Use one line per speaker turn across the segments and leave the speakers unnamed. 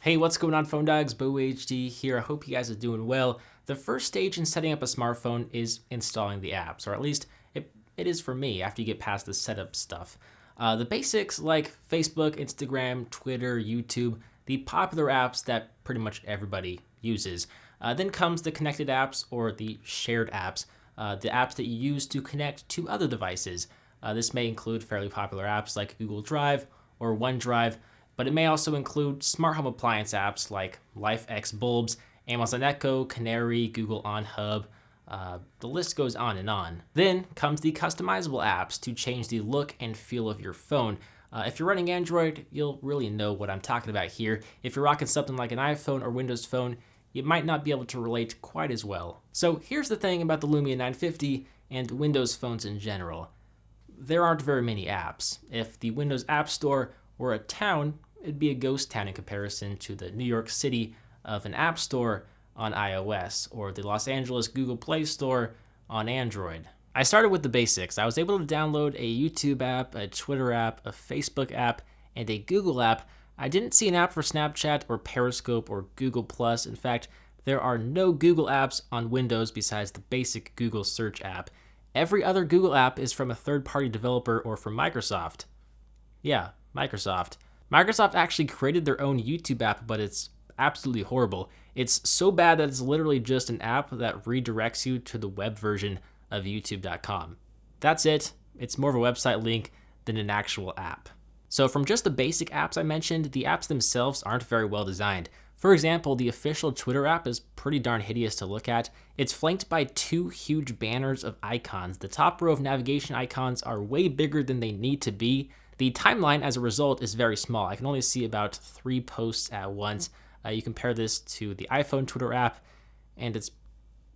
Hey, what's going on, Phone Dogs? BoHD here. I hope you guys are doing well. The first stage in setting up a smartphone is installing the apps, or at least it is for me after you get past the setup stuff. The basics like Facebook, Instagram, Twitter, YouTube, the popular apps that pretty much everybody uses. Then comes the connected apps or the shared apps, the apps that you use to connect to other devices. This may include fairly popular apps like Google Drive or OneDrive, but it may also include smart home appliance apps like LifeX bulbs, Amazon Echo, Canary, Google On Hub. The list goes on and on. Then comes the customizable apps to change the look and feel of your phone. If you're running Android, you'll really know what I'm talking about here. If you're rocking something like an iPhone or Windows Phone, you might not be able to relate quite as well. So here's the thing about the Lumia 950 and Windows phones in general. There aren't very many apps. If the Windows App Store were a town, it'd be a ghost town in comparison to the New York City of an app store on iOS or the Los Angeles Google Play Store on Android. I started with the basics. I was able to download a YouTube app, a Twitter app, a Facebook app, and a Google app. I didn't see an app for Snapchat or Periscope or Google+. In fact, there are no Google apps on Windows besides the basic Google search app. Every other Google app is from a third-party developer or from Microsoft. Yeah, Microsoft. Microsoft actually created their own YouTube app, but it's absolutely horrible. It's so bad that it's literally just an app that redirects you to the web version of youtube.com. That's it. It's more of a website link than an actual app. So from just the basic apps I mentioned, the apps themselves aren't very well designed. For example, the official Twitter app is pretty darn hideous to look at. It's flanked by two huge banners of icons. The top row of navigation icons are way bigger than they need to be. The timeline, as a result, is very small. I can only see about 3 posts at once. You compare this to the iPhone Twitter app, and it's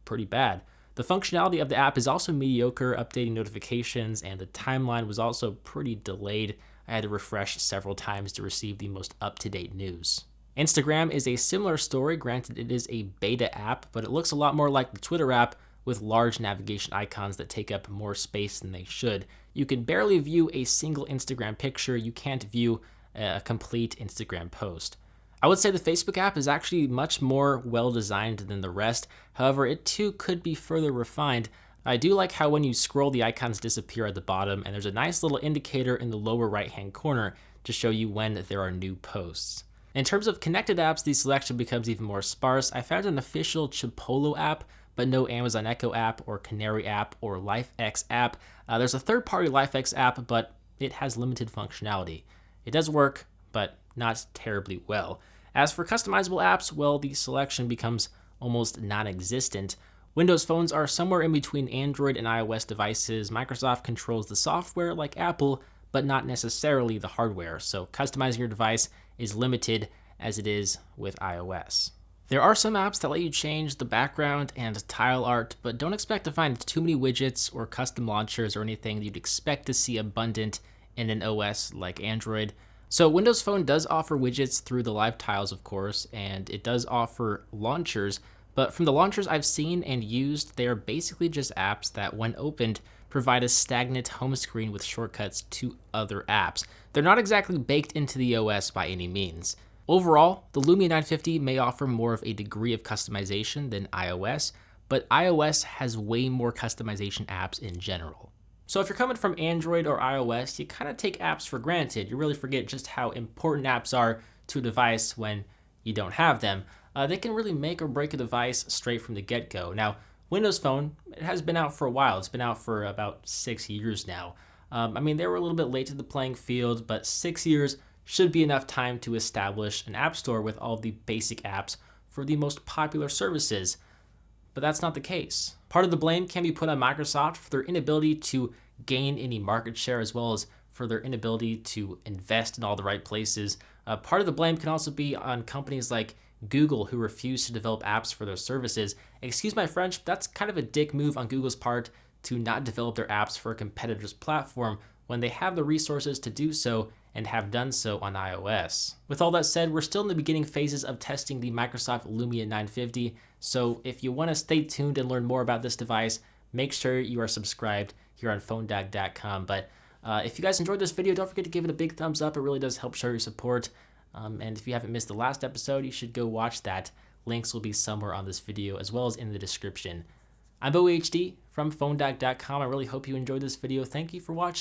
pretty bad. The functionality of the app is also mediocre, updating notifications, and the timeline was also pretty delayed. I had to refresh several times to receive the most up-to-date news. Instagram is a similar story. Granted, it is a beta app, but it looks a lot more like the Twitter app with large navigation icons that take up more space than they should. You can barely view a single Instagram picture. You can't view a complete Instagram post. I would say the Facebook app is actually much more well-designed than the rest. However, it too could be further refined. I do like how when you scroll, the icons disappear at the bottom, and there's a nice little indicator in the lower right-hand corner to show you when there are new posts. In terms of connected apps, the selection becomes even more sparse. I found an official Chipolo app, but no Amazon Echo app or Canary app or LifeX app. There's a third-party LifeX app, but it has limited functionality. It does work, but not terribly well. As for customizable apps, well, the selection becomes almost non-existent. Windows phones are somewhere in between Android and iOS devices. Microsoft controls the software like Apple, but not necessarily the hardware, so customizing your device is limited as it is with iOS. There are some apps that let you change the background and tile art, but don't expect to find too many widgets or custom launchers or anything that you'd expect to see abundant in an OS like Android. So Windows Phone does offer widgets through the live tiles, of course, and it does offer launchers, but from the launchers I've seen and used, they are basically just apps that, when opened, provide a stagnant home screen with shortcuts to other apps. They're not exactly baked into the OS by any means. Overall, the Lumia 950 may offer more of a degree of customization than iOS, but iOS has way more customization apps in general. So if you're coming from Android or iOS, you kind of take apps for granted. You really forget just how important apps are to a device when you don't have them. They can really make or break a device straight from the get-go. Now, Windows Phone, it has been out for a while. It's been out for about 6 years now. They were a little bit late to the playing field, but 6 years should be enough time to establish an app store with all of the basic apps for the most popular services. But that's not the case. Part of the blame can be put on Microsoft for their inability to gain any market share, as well as for their inability to invest in all the right places. Part of the blame can also be on companies like Google, who refuse to develop apps for their services. Excuse my French, that's kind of a dick move on Google's part to not develop their apps for a competitor's platform when they have the resources to do so and have done so on iOS. With all that said, we're still in the beginning phases of testing the Microsoft Lumia 950, so if you want to stay tuned and learn more about this device, make sure you are subscribed here on PhoneDog.com. But if you guys enjoyed this video, don't forget to give it a big thumbs up. It really does help show your support. And if you haven't missed the last episode, you should go watch that. Links will be somewhere on this video as well as in the description. I'm BoHD from PhoneDoc.com. I really hope you enjoyed this video. Thank you for watching.